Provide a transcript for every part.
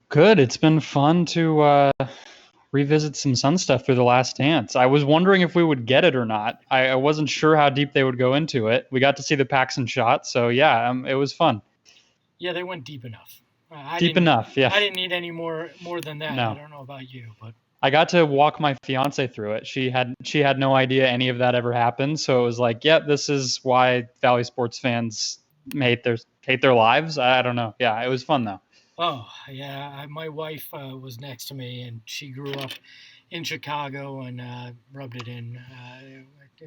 Good. It's been fun to revisit some Sun stuff through The Last Dance. I was wondering if we would get it or not. I wasn't sure how deep they would go into it. We got to see the Paxson shot, so yeah, it was fun. Yeah, they went deep enough. I Deep didn't. enough, yeah. I didn't need any more than that. I No, don't know about you, but I got to walk my fiance through it. She had no idea any of that ever happened, so it was like, yep, this is why Valley sports fans hate their lives. I don't know. Yeah, it was fun though, oh yeah, my wife was next to me, and she grew up in Chicago and rubbed it in.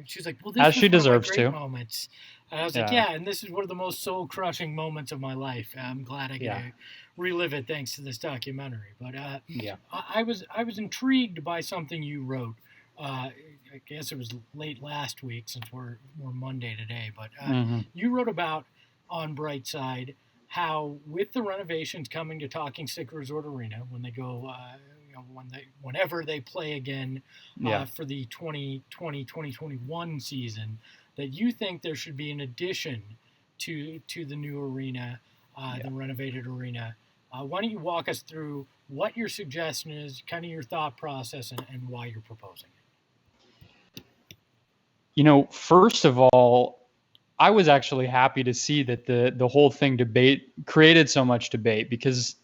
She's like, "Well, this as she was one of my deserves great to. moments." And I was like, Yeah, "Yeah," and this is one of the most soul-crushing moments of my life. I'm glad I get yeah, to relive it thanks to this documentary. But yeah. I was intrigued by something you wrote. I guess it was late last week since we're Monday today. But Hmm. you wrote about on Brightside how with the renovations coming to Talking Stick Resort Arena when they go, whenever they play again Yeah, for the 2020-2021 season, that you think there should be an addition to the new arena, yeah. the renovated arena. Why don't you walk us through what your suggestion is, kind of your thought process, and why you're proposing First of all, I was actually happy to see that the whole thing debate created so much debate because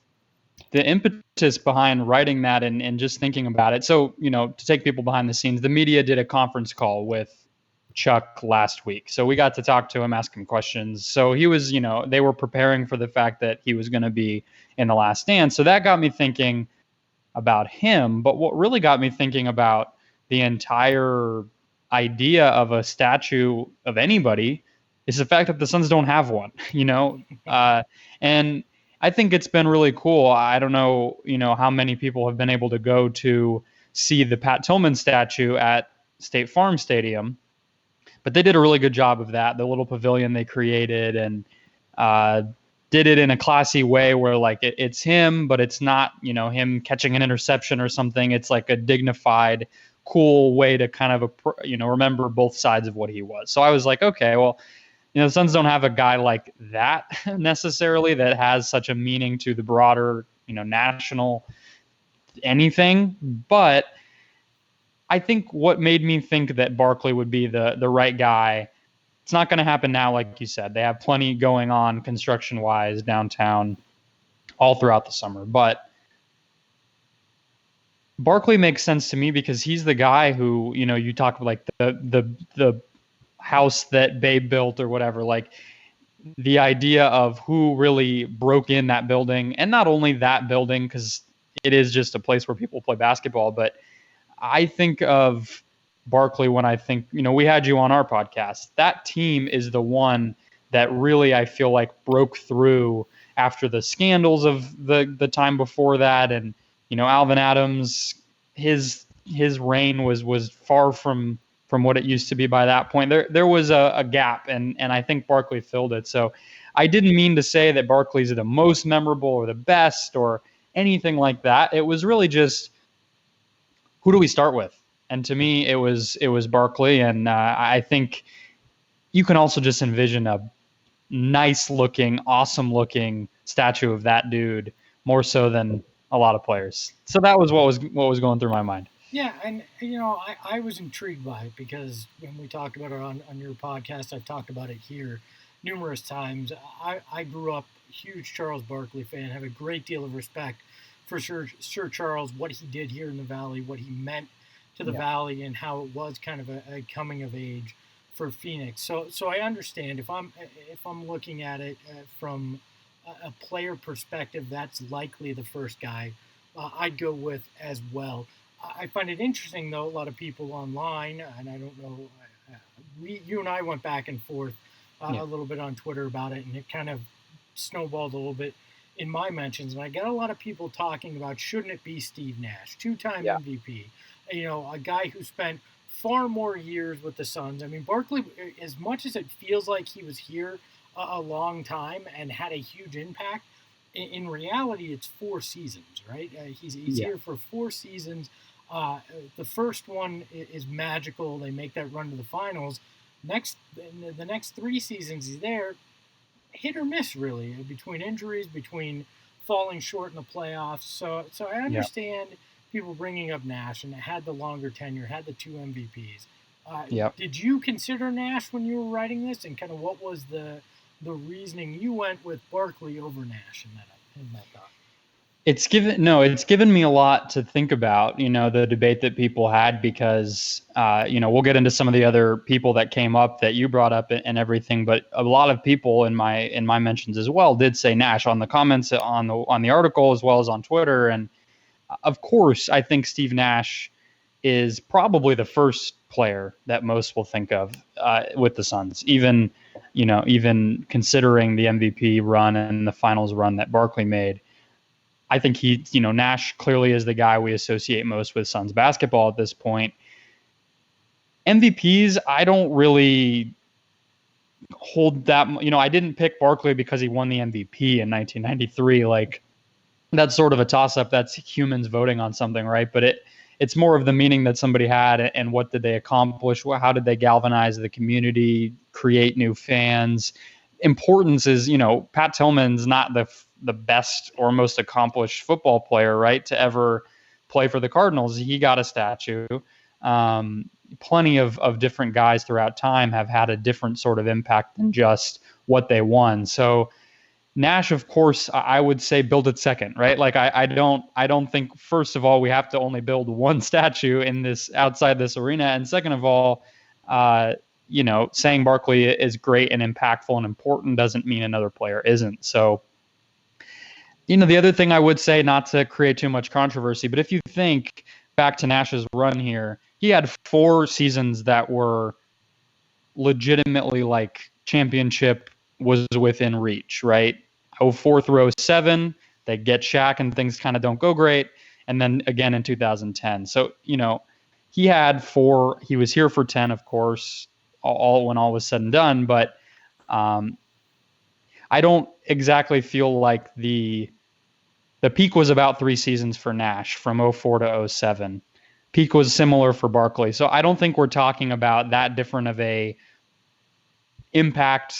the impetus behind writing that and just thinking about it. So, to take people behind the scenes, the media did a conference call with Chuck last week. So we got to talk to him, ask him questions. So he was, they were preparing for the fact that he was going to be in The Last Dance. So that got me thinking about him. But what really got me thinking about the entire idea of a statue of anybody is the fact that the Suns don't have one, and I think it's been really cool. I don't know, how many people have been able to go to see the Pat Tillman statue at State Farm Stadium, but they did a really good job of that. The little pavilion they created and uh, did it in a classy way where like it's him, but it's not him catching an interception or something. It's like a dignified, cool way to kind of remember both sides of what he was. So I was like, okay, well, the Suns don't have a guy like that necessarily that has such a meaning to the broader national anything, but I think what made me think that Barkley would be the right guy. It's not going to happen now, like you said. They have plenty going on construction wise downtown all throughout the summer. But Barkley makes sense to me because he's the guy who, you talk about like the house that Babe built or whatever, like the idea of who really broke in that building, and not only that building because it is just a place where people play basketball, but I think of Barkley when I think, we had you on our podcast. That team is the one that really I feel like broke through after the scandals of the time before that, and Alvin Adams, his reign was far from what it used to be by that point. There was a gap, and I think Barkley filled it. So I didn't mean to say that Barkley's the most memorable or the best or anything like that. It was really just who do we start with? And to me, it was Barkley, and I think you can also just envision a nice looking, awesome looking statue of that dude more so than a lot of players. So that was what was going through my mind. Yeah, and I was intrigued by it because when we talked about it on your podcast, I've talked about it here numerous times. I grew up a huge Charles Barkley fan, have a great deal of respect for Sir Charles, what he did here in the Valley, what he meant to the Yeah, Valley, and how it was kind of a coming of age for Phoenix. So I understand if I'm looking at it from a player perspective, that's likely the first guy I'd go with as well. I find it interesting, though, a lot of people online, and I don't know, you and I went back and forth yeah, a little bit on Twitter about it, and it kind of snowballed a little bit in my mentions. And I got a lot of people talking about shouldn't it be Steve Nash, two-time yeah, MVP, a guy who spent far more years with the Suns. I mean, Barkley, as much as it feels like he was here a long time and had a huge impact, in reality, it's 4 seasons, right? He's yeah, here for 4 seasons. The first one is magical. They make that run to the finals. The next 3 seasons he's there, hit or miss really between injuries, between falling short in the playoffs. So I Yeah. understand people bringing up Nash, and it had the longer tenure, had the 2 MVPs. Yeah. Did you consider Nash when you were writing this, and kind of what was the reasoning you went with Barkley over Nash in that thought? It's given me a lot to think about, the debate that people had because, we'll get into some of the other people that came up that you brought up and everything, but a lot of people in my mentions as well did say Nash on the comments on the article as well as on Twitter. And of course, I think Steve Nash is probably the first player that most will think of with the Suns, even considering the MVP run and the finals run that Barkley made. I think Nash clearly is the guy we associate most with Suns basketball at this point. MVPs, I don't really hold that. I didn't pick Barkley because he won the MVP in 1993. Like, that's sort of a toss-up. That's humans voting on something, right? But it's more of the meaning that somebody had and what did they accomplish? How did they galvanize the community, create new fans? Importance is, Pat Tillman's not the best or most accomplished football player, right, to ever play for the Cardinals. He got a statue. Plenty of different guys throughout time have had a different sort of impact than just what they won. So Nash, of course, I would say build it second, right? Like I don't think, first of all, we have to only build one statue in this outside this arena, and second of all, saying Barkley is great and impactful and important doesn't mean another player isn't. So, the other thing I would say, not to create too much controversy, but if you think back to Nash's run here, he had 4 seasons that were legitimately like championship was within reach, right? 04 through 07, they get Shaq and things kind of don't go great. And then again in 2010. So, he had 4, he was here for 10, of course, all when all was said and done. But I don't exactly feel like the peak was about 3 seasons for Nash from 04 to 07. Peak was similar for Barkley. So I don't think we're talking about that different of a impact,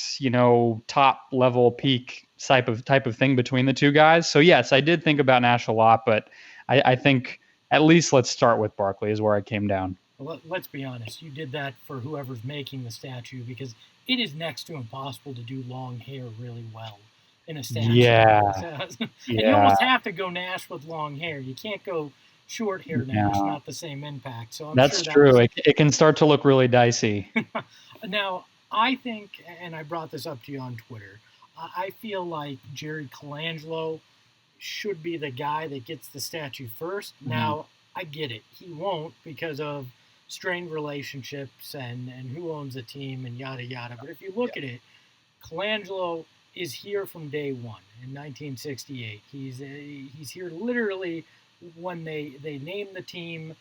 top level peak type of thing between the two guys. So yes, I did think about Nash a lot, but I think at least let's start with Barkley is where I came down. Well, let's be honest. You did that for whoever's making the statue because it is next to impossible to do long hair really well in a statue. Yeah. And you almost have to go Nash with long hair. You can't go short hair Nash, not the same impact. So that's true. It can start to look really dicey. Now, I think, and I brought this up to you on Twitter, I feel like Jerry Colangelo should be the guy that gets the statue first. Mm-hmm. Now, I get it. He won't because of strained relationships and who owns the team and yada, yada. But if you look at it, Colangelo is here from day one in 1968. He's here literally when they name the team,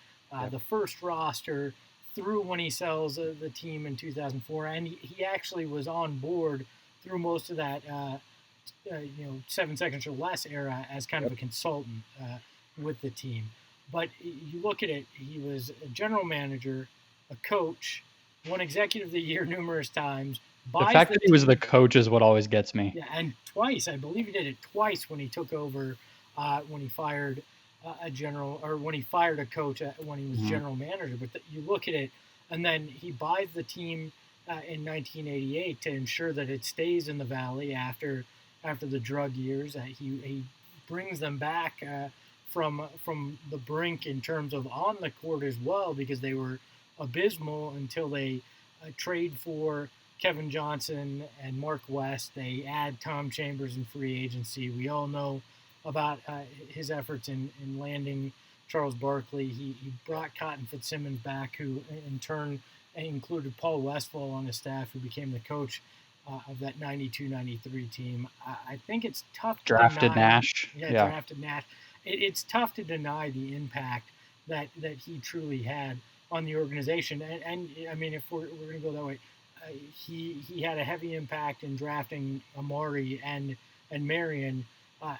the first roster, through when he sells the team in 2004, and he actually was on board through most of that 7 seconds or less era as kind of a consultant with the team. But you look at it, he was a general manager, a coach, won executive of the year numerous times. The fact that he was the coach is what always gets me. Yeah, and twice. I believe he did it twice when he took over, when he fired when he fired a coach when he was general manager. But you look at it, and then he buys the team in 1988 to ensure that it stays in the Valley after the drug years. He brings them back from the brink in terms of on the court as well, because they were abysmal until they trade for Kevin Johnson and Mark West. They add Tom Chambers in free agency. We all know about his efforts in landing Charles Barkley. He brought Cotton Fitzsimmons back, who in turn included Paul Westphal on his staff, who became the coach of that 92-93 team. I think it's tough to drafted Nash. Drafted Nash. It's tough to deny the impact that he truly had on the organization. And I mean, if we're going to go that way, he had a heavy impact in drafting Amari and Marion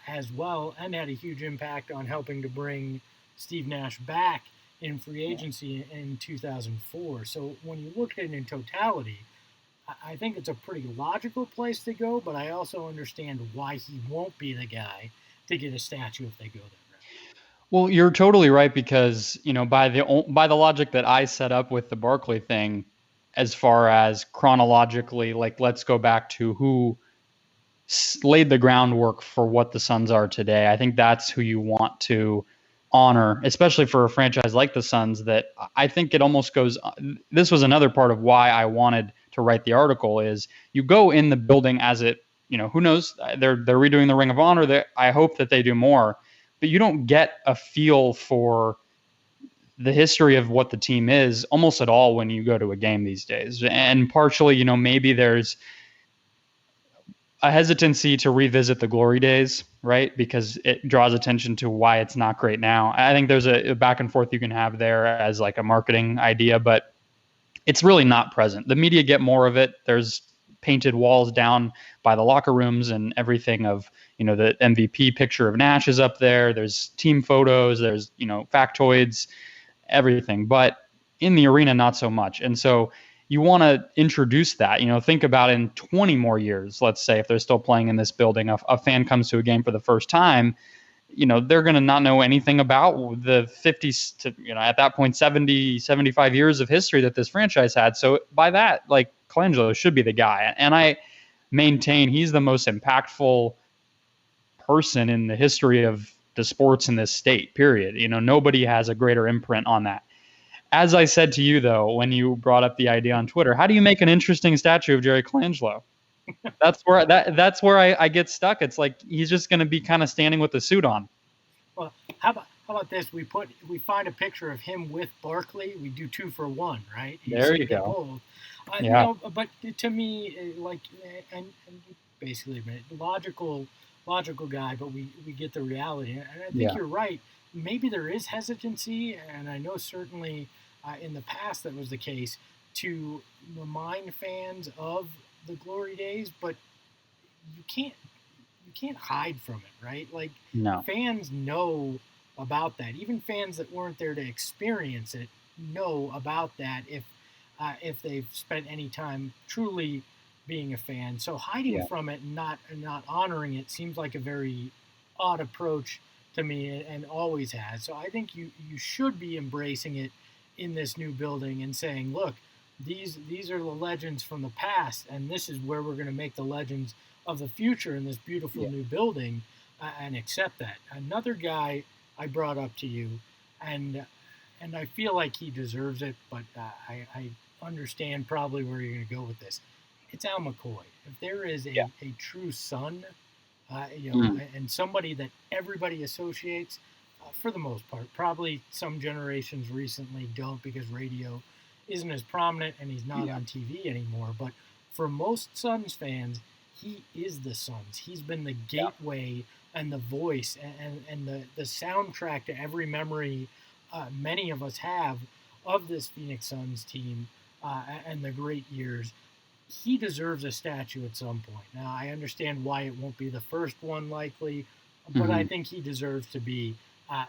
as well, and had a huge impact on helping to bring Steve Nash back in free agency in 2004. So when you look at it in totality, I think it's a pretty logical place to go, but I also understand why he won't be the guy to get a statue if they go there. Well, you're totally right because, by the logic that I set up with the Barkley thing, as far as chronologically, like let's go back to who laid the groundwork for what the Suns are today. I think that's who you want to honor, especially for a franchise like the Suns that I think it almost goes. This was another part of why I wanted to write the article is you go in the building as it, who knows, they're redoing the Ring of Honor. I hope that they do more, but you don't get a feel for the history of what the team is almost at all when you go to a game these days. And partially, maybe there's a hesitancy to revisit the glory days, right? Because it draws attention to why it's not great now. I think there's a back and forth you can have there as like a marketing idea, but it's really not present. The media get more of it. There's painted walls down by the locker rooms and everything of, the MVP picture of Nash is up there. There's team photos, there's, factoids, everything. But in the arena, not so much. And so you want to introduce that, think about in 20 more years, let's say, if they're still playing in this building, a fan comes to a game for the first time, they're going to not know anything about the 50s to, at that point, 70, 75 years of history that this franchise had. So by that, like Colangelo should be the guy. And I maintain he's the most impactful person in the history of the sports in this state, period. Nobody has a greater imprint on that. As I said to you, though, when you brought up the idea on Twitter, how do you make an interesting statue of Jerry Colangelo? That's where I get stuck. It's like he's just going to be kind of standing with the suit on. Well, how about this? We find a picture of him with Barkley. We do 2 for 1, right? There you go. Yeah. But to me, like, and basically, logical guy, but we get the reality, and I think you're right. Maybe there is hesitancy, and I know certainly in the past that was the case, to remind fans of the glory days, but you can't hide from it, right? Like, no. Fans know about that. Even fans that weren't there to experience it know about that if they've spent any time truly being a fan. So hiding from it and not honoring it seems like a very odd approach to me, and always has. So I think you should be embracing it in this new building and saying, look, these are the legends from the past, and this is where we're going to make the legends of the future in this beautiful new building, and accept that. Another guy I brought up to you, and I feel like he deserves it, but I understand probably where you're going to go with this. It's Al McCoy. If there is a true son, and somebody that everybody associates, for the most part, probably some generations recently don't because radio isn't as prominent and he's not on TV anymore. But for most Suns fans, he is the Suns. He's been the gateway and the voice and the soundtrack to every memory many of us have of this Phoenix Suns team and the great years. He deserves a statue at some point. Now, I understand why it won't be the first one likely, but I think he deserves to be at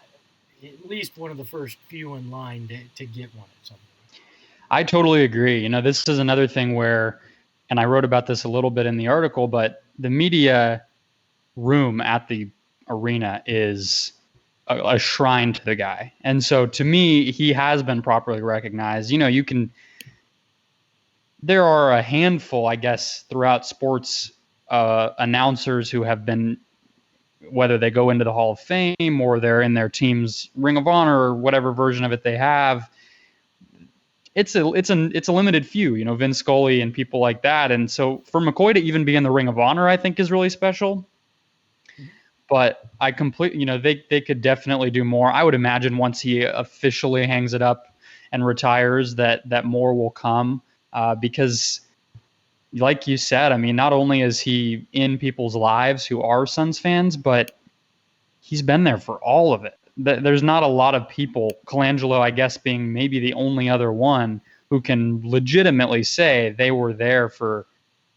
least one of the first few in line to get one at some point. I totally agree. This is another thing where, and I wrote about this a little bit in the article, but the media room at the arena is a shrine to the guy. And so to me, he has been properly recognized. There are a handful, I guess, throughout sports announcers who have been, whether they go into the Hall of Fame or they're in their team's Ring of Honor or whatever version of it they have. It's a limited few, Vince Scully and people like that. And so for McCoy to even be in the Ring of Honor, I think is really special. But I completely, they could definitely do more. I would imagine once he officially hangs it up and retires that more will come. Because like you said, I mean, not only is he in people's lives who are Suns fans, but he's been there for all of it. There's not a lot of people, Colangelo, I guess, being maybe the only other one who can legitimately say they were there for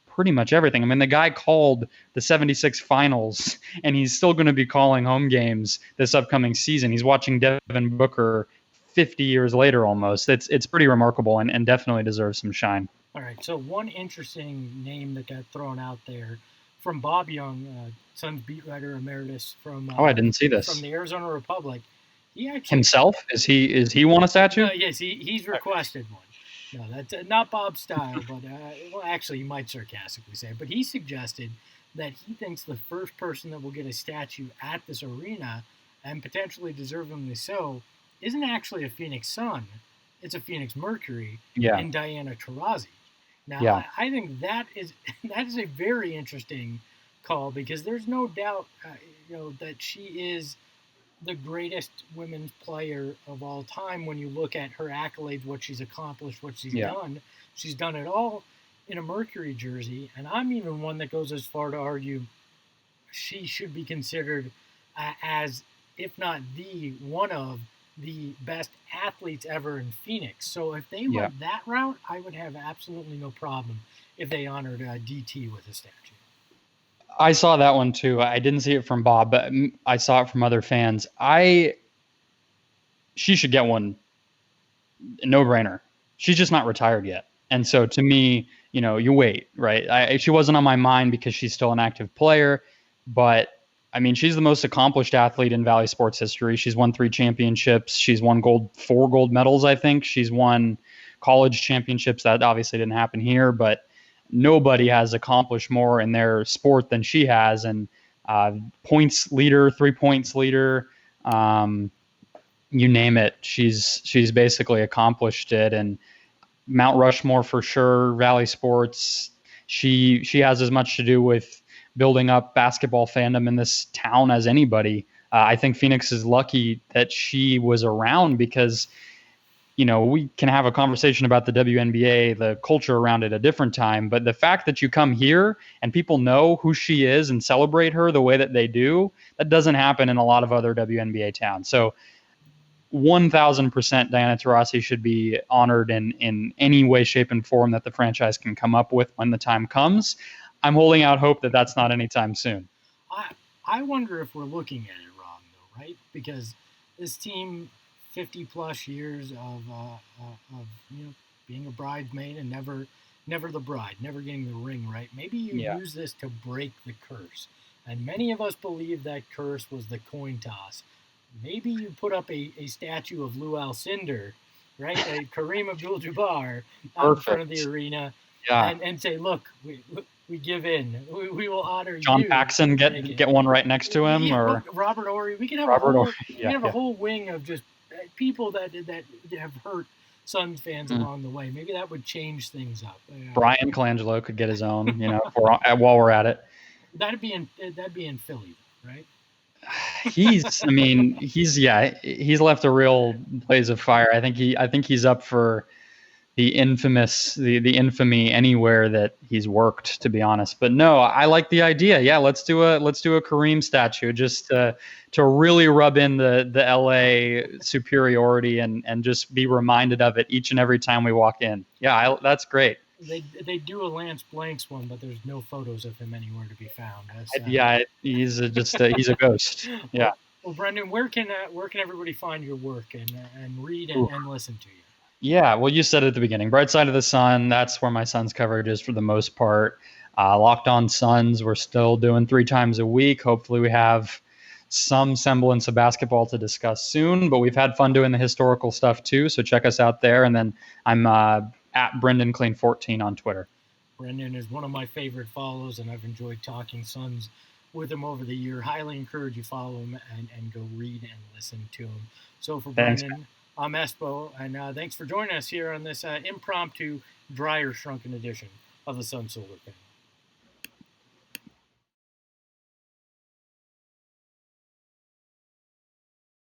pretty much everything. I mean, the guy called the 76 finals, and he's still going to be calling home games this upcoming season. He's watching Devin Booker 50 years later almost. It's pretty remarkable and definitely deserves some shine. All right, so one interesting name that got thrown out there from Bob Young, Suns beat writer emeritus from I didn't see this. from the Arizona Republic. He actually Himself, is he want a statue? yes, he's requested one. No, that's not Bob's style, but well, actually, he might sarcastically say, but he suggested that he thinks the first person that will get a statue at this arena, and potentially deservingly so, isn't actually a Phoenix Sun. It's a Phoenix Mercury in Diana Taurasi. Now, I think that is a very interesting call, because there's no doubt, that she is the greatest women's player of all time when you look at her accolades, what she's accomplished, what she's done. She's done it all in a Mercury jersey, and I'm even one that goes as far to argue she should be considered as, if not the one of the best athletes ever in Phoenix. So if they went that route, I would have absolutely no problem if they honored DT with a statue. I saw that one too. I didn't see it from Bob, but I saw it from other fans. She should get one. No brainer. She's just not retired yet. And so to me, you wait, right? She wasn't on my mind because she's still an active player, but I mean, she's the most accomplished athlete in Valley sports history. She's won 3 championships. She's won 4 gold medals, I think. She's won college championships. That obviously didn't happen here, but nobody has accomplished more in their sport than she has. And points leader, 3 points leader, you name it. She's basically accomplished it. And Mount Rushmore for sure, Valley sports. She has as much to do with building up basketball fandom in this town as anybody. I think Phoenix is lucky that she was around, because we can have a conversation about the WNBA, the culture around it, a different time. But the fact that you come here and people know who she is and celebrate her the way that they do, that doesn't happen in a lot of other WNBA towns. So 1,000% Diana Taurasi should be honored in any way, shape, and form that the franchise can come up with when the time comes. I'm holding out hope that that's not anytime soon. I wonder if we're looking at it wrong, though, right? Because this team, 50-plus years of being a bridesmaid and never the bride, never getting the ring, right? Maybe you use this to break the curse. And many of us believe that curse was the coin toss. Maybe you put up a statue of Lou Alcindor, right? Kareem Abdul-Jabbar out in front of the arena, and say, look, we give in. We will honor you. John Paxson, get one right next to him, or Robert Horry. We can have a whole wing of just people that have hurt Suns fans along the way. Maybe that would change things up. Brian Colangelo could get his own. While we're at it. That'd be in Philly, right? He's left a real blaze of fire. I think he's up for the infamy anywhere that he's worked, to be honest. But no, I like the idea. Yeah, let's do a Kareem statue, just to really rub in the LA superiority and just be reminded of it each and every time we walk in. Yeah, that's great. They do a Lance Blanks one, but there's no photos of him anywhere to be found. He's a ghost. Yeah. Well, Brendon, where can everybody find your work and read and listen to you? Yeah, well, you said it at the beginning. Brightside of the Sun, that's where my Suns coverage is for the most part. Locked On Suns, we're still doing 3 times a week. Hopefully we have some semblance of basketball to discuss soon, but we've had fun doing the historical stuff too, so check us out there. And then I'm at Brendon Kleen 14 on Twitter. Brendon is one of my favorite follows, and I've enjoyed talking Suns with him over the year. Highly encourage you follow him and go read and listen to him. So for Brendon, I'm Espo, and thanks for joining us here on this impromptu, drier, shrunken edition of the Sun Solar Panel.